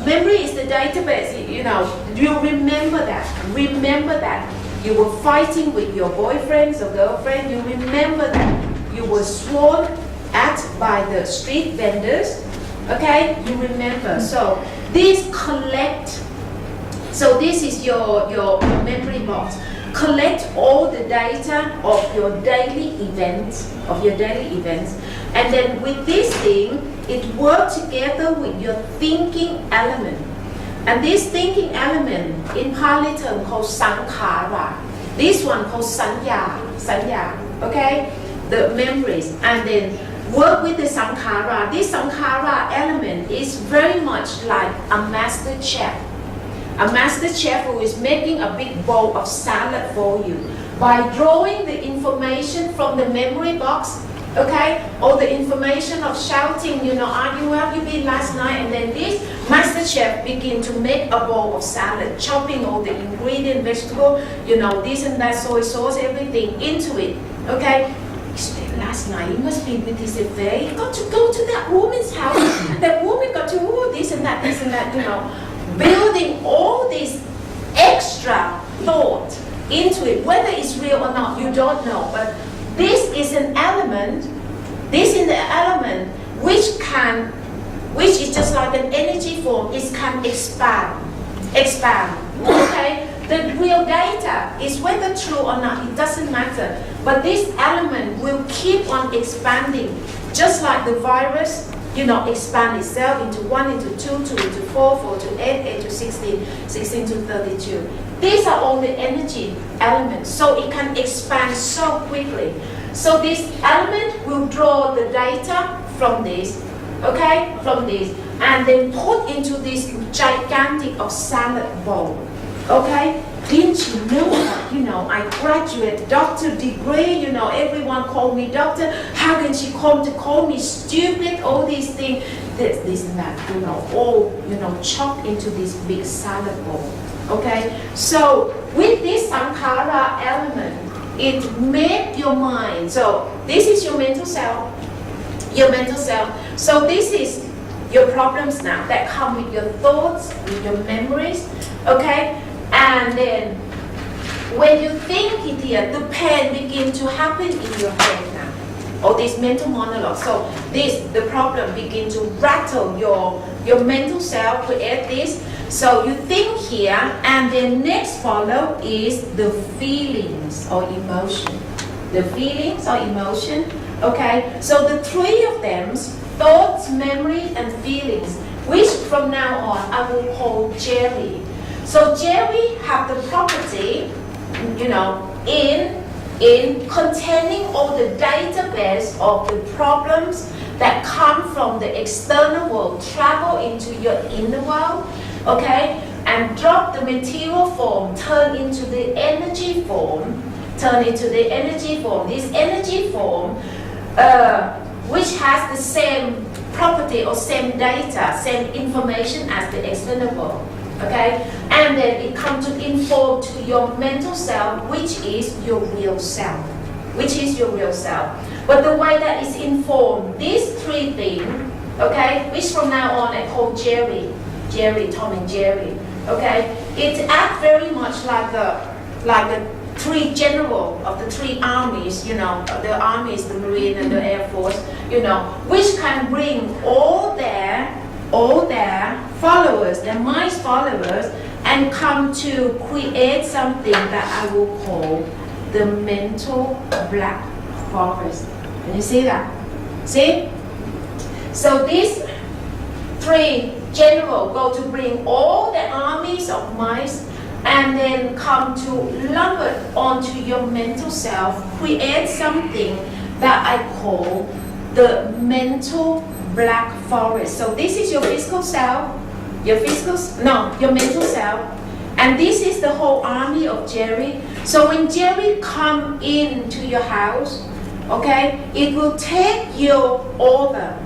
Memory is the database, you know, you remember that. Remember that you were fighting with your boyfriends or girlfriend. You remember that you were sworn at by the street vendors. Okay, you remember. So this is your memory box. Collect all the data of your daily events, and then with this thing, it works together with your thinking element. And this thinking element, in Pali term called sankhara. This one called sanya, okay? The memories. And then work with the sankhara. This sankhara element is very much like a master chef. A master chef who is making a big bowl of salad for you. By drawing the information from the memory box, okay, all the information of shouting, you know, arguing, where have you been last night? And then this master chef begin to make a bowl of salad, chopping all the ingredient, vegetable, you know, this and that, soy sauce, everything into it, okay? Last night, you must be with this affair. You got to go to that woman's house, and that woman got to do this and that, you know. Building all this extra thought into it, whether it's real or not, you don't know. But this is an element, which is just like an energy form, it can expand, okay? The real data is whether true or not, it doesn't matter. But this element will keep on expanding, just like the virus, you know, expand itself into 1, into 2, 2 into 4, 4 to 8, 8 to 16, 16 to 32. These are all the energy elements, so it can expand so quickly. So this element will draw the data from this, okay, and then put into this gigantic of salad bowl, okay? Didn't you know that, you know, I graduate doctor degree, you know, everyone called me doctor. How can she come to call me stupid? All these things, this and that, you know, all, you know, chopped into this big salad bowl, okay? So with this sankhara element, it made your mind. So this is your mental self, So this is your problems now that come with your thoughts, with your memories, okay? And then when you think it here, the pain begins to happen in your head now. Or this mental monologue. So the problem begin to rattle your mental self, create this. So you think here, and then next follow is the feelings or emotion. The feelings or emotion, okay? So the three of them, thoughts, memory, and feelings, which from now on I will call Jerry. So Jerry have the property, you know, in containing all the database of the problems that come from the external world, travel into your inner world, okay, and drop the material form, turn into the energy form. This energy form, which has the same property or same data, same information as the external world. Okay, and then it comes to inform to your mental self, which is your real self. But the way that is informed, these three things, okay, which from now on I call Jerry, Tom and Jerry, okay, it acts very much like the three general of the three armies, you know, the armies, the Marine and the Air Force, you know, which can bring all their followers, their mind followers, and come to create something that I will call the mental black forest. Can you see that? See? So these three generals go to bring all the armies of minds and then come to lump it onto your mental self, create something that I call the mental black forest. So this is your physical self, your mental self, and this is the whole army of Jerry. So when Jerry come into your house, okay, it will take you over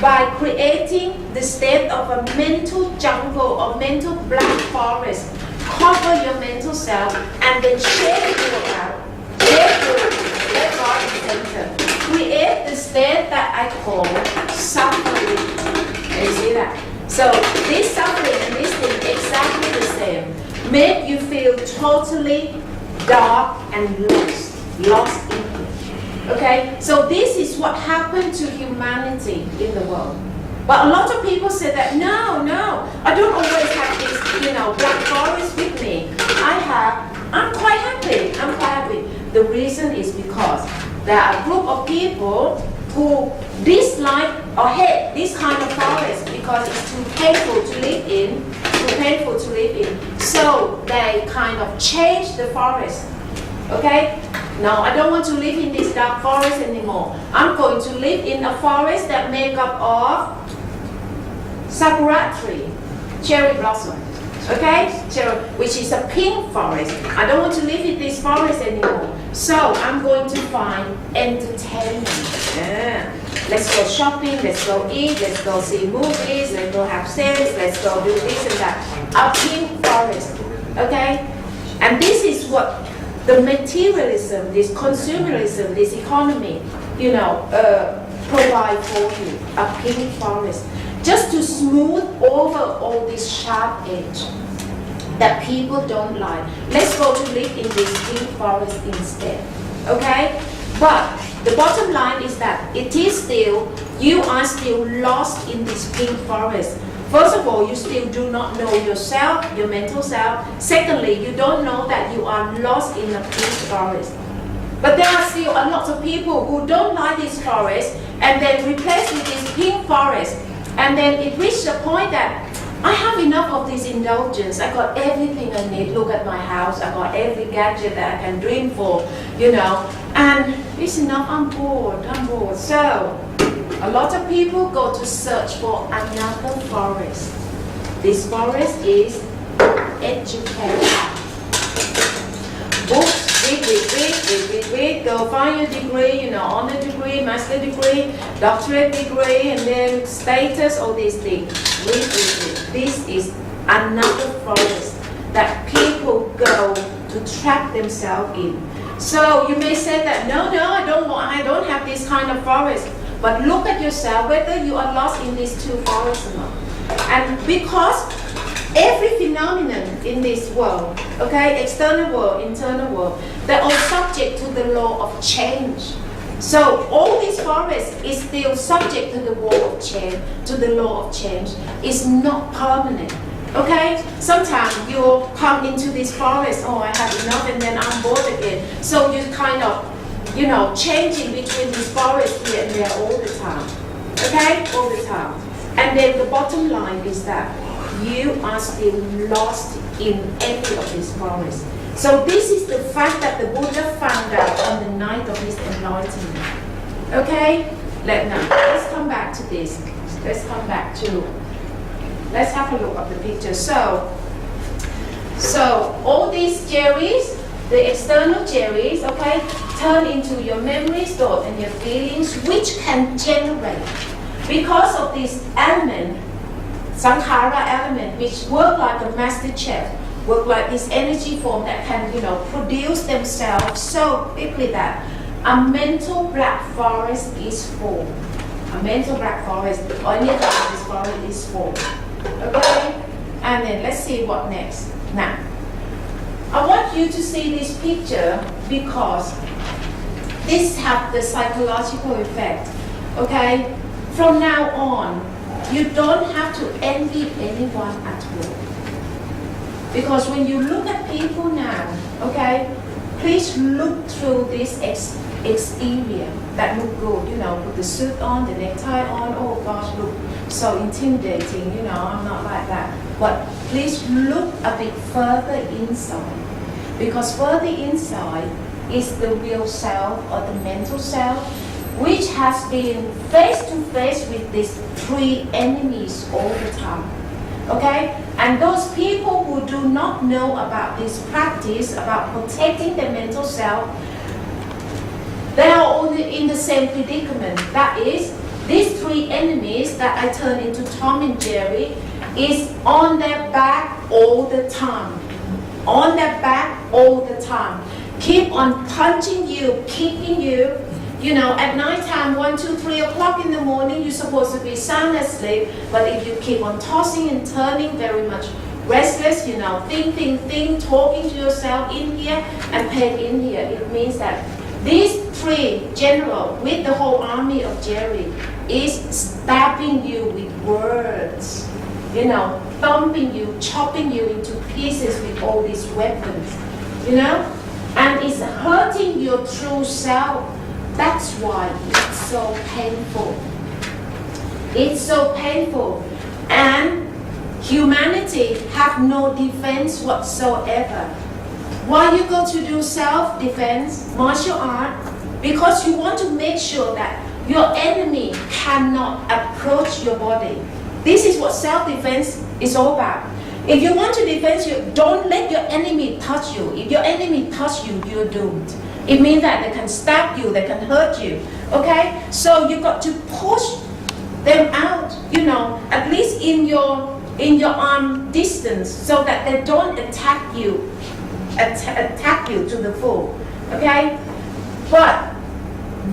by creating the state of a mental jungle or mental black forest. Cover your mental self and then shake you out. Shake you let God center. Create the state that I call suffering. Can you see that? So this suffering and this thing exactly the same. Make you feel totally dark and lost in it. Okay? So this is what happened to humanity in the world. But a lot of people say that, no, I don't always have this, black forest with me. I'm quite happy. The reason is because there are a group of people who dislike or hate this kind of forest because it's too painful to live in. So they kind of change the forest. Okay? No, I don't want to live in this dark forest anymore. I'm going to live in a forest that made up of sakura tree, cherry blossom, okay? Which is a pink forest. I don't want to live in this forest anymore. So I'm going to find entertainment. Yeah. Let's go shopping, let's go eat, let's go see movies, let's go have sex, let's go do this and that. A pink forest, okay? And this is what the materialism, this consumerism, this economy, provide for you. A pink forest. Just to smooth over all this sharp edge that people don't like. Let's go to live in this pink forest instead. Okay? But the bottom line is that you are still lost in this pink forest. First of all, you still do not know yourself, your mental self. Secondly, you don't know that you are lost in the pink forest. But there are still a lot of people who don't like this forest and then replace with this pink forest. And then it reached a point that I have enough of this indulgence. I got everything I need. Look at my house. I got every gadget that I can dream for, And it's enough. I'm bored. So a lot of people go to search for another forest. This forest is education. Books, read. Go find your degree, honor degree, master degree, doctorate degree, and then status, all these things. Read. This is another forest that people go to trap themselves in. So you may say that, no, I don't have this kind of forest. But look at yourself, whether you are lost in these two forests or not. And because every phenomenon in this world, okay, external world, internal world, they're all subject to the law of change. So all these forests is still subject to the law of change. It's not permanent. Okay? Sometimes you come into this forest, I have enough, and then I'm bored again. So you kind of, changing between these forests here and there all the time. Okay? All the time. And then the bottom line is that you are still lost in any of these forests. So this is the fact that the Buddha found out on the night of his enlightenment. Okay? Let's come back to this. Let's have a look at the picture. So all these cherries, the external cherries, okay, turn into your memories, thoughts, and your feelings, which can generate, because of this element, sankhara element, which work like a master chef, work like this energy form that can, produce themselves so quickly that a mental black forest is formed. A mental black forest, or any of this forest is formed. Okay? And then let's see what next. Now, I want you to see this picture because this has the psychological effect. Okay? From now on, you don't have to envy anyone at all. Because when you look at people now, okay, please look through this exterior that look good, put the suit on, the necktie on, oh gosh, look so intimidating, I'm not like that. But please look a bit further inside. Because further inside is the real self or the mental self, which has been face to face with these three enemies all the time. Okay? And those people who do not know about this practice, about protecting the mental self, they are only in the same predicament. That is, these three enemies that I turn into Tom and Jerry is on their back all the time. On their back all the time. Keep on punching you, kicking you, At night time, 1, 2, 3 o'clock in the morning, you're supposed to be sound asleep, but if you keep on tossing and turning, very much restless, think, talking to yourself in here and pain in here, it means that these three generals with the whole army of Jerry is stabbing you with words, thumping you, chopping you into pieces with all these weapons, and it's hurting your true self. That's why it's so painful. It's so painful. And humanity have no defense whatsoever. Why you go to do self-defense, martial art? Because you want to make sure that your enemy cannot approach your body. This is what self-defense is all about. If you want to defend you, don't let your enemy touch you. If your enemy touch you, you're doomed. It means that they can stab you, they can hurt you. Okay? So you got to push them out, at least in your arm distance, so that they don't attack you to the full. Okay? But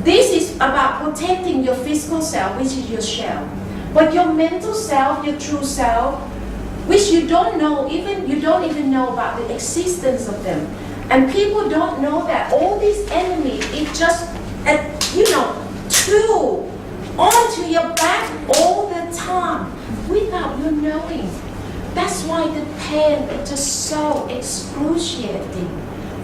this is about protecting your physical self, which is your shell. But your mental self, your true self, which you don't even know about the existence of them. And people don't know that all these enemies is just tool onto your back all the time without you knowing. That's why the pain is just so excruciating.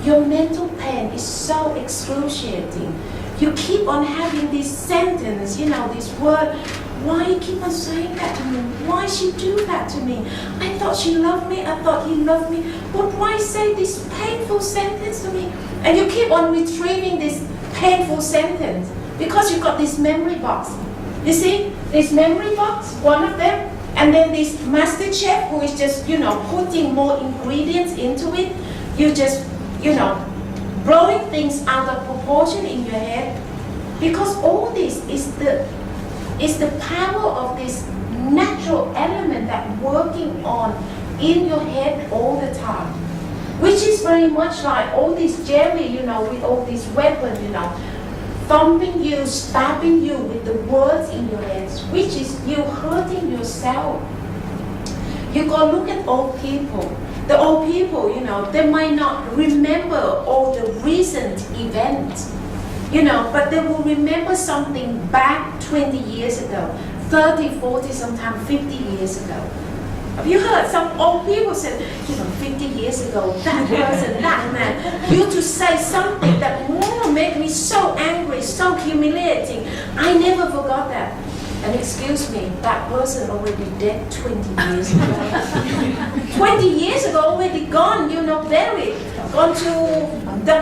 Your mental pain is so excruciating. You keep on having this sentence, this word. Why you keep on saying that to me? Why she do that to me? I thought she loved me. I thought he loved me. But why say this painful sentence to me? And you keep on retrieving this painful sentence because you've got this memory box. You see, this memory box, one of them, and then this master chef who is just, putting more ingredients into it. You just, blowing things out of proportion in your head. Because all this is the power of this natural element that working on in your head all the time. Which is very much like all this Jerry, with all these weapons, thumping you, stabbing you with the words in your head, which is you hurting yourself. You go look at old people. The old people, they might not remember all the recent events, but they will remember something back 20 years ago, 30, 40, sometimes 50 years ago. Have you heard some old people say, 50 years ago, that person, that man, used to say something that made me so angry, so humiliating. I never forgot that. And excuse me, that person already dead 20 years ago. 20 years ago, already gone, buried. Gone to the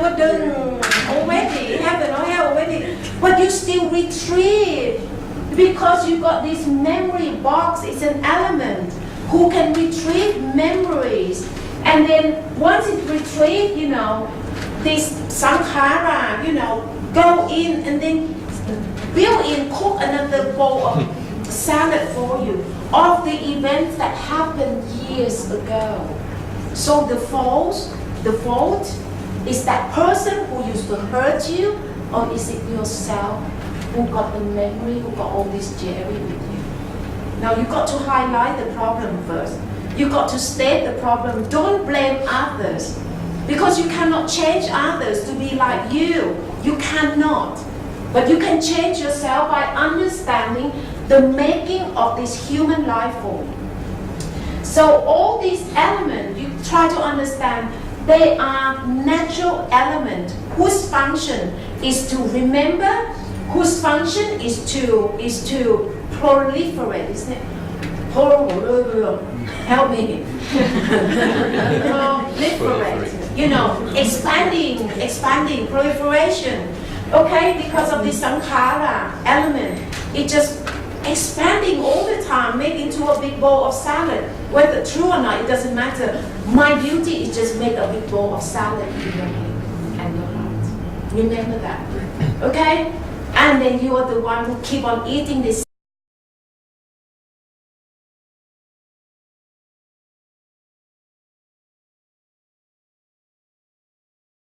already, heaven or hell already. But you still retrieve because you got this memory box. It's an element who can retrieve memories. And then once it's retrieved, this sankhara, go in and then build in, cook another bowl of salad for you of the events that happened years ago. So the fault is that person who used to hurt you, or is it yourself who got the memory, who got all this Jerry with you? Now you got to highlight the problem first. You got to state the problem. Don't blame others, because you cannot change others to be like you. You cannot. But you can change yourself by understanding the making of this human life form. So all these elements, you try to understand, they are natural elements whose function is to remember, whose function is to proliferate, isn't it? Help me. Proliferate. Expanding, proliferation. Okay, because of the sankhara element, it just expanding all the time, made into a big bowl of salad. Whether true or not, it doesn't matter. My duty is just make a big bowl of salad in your head and your heart. Remember that, okay? And then you are the one who keep on eating this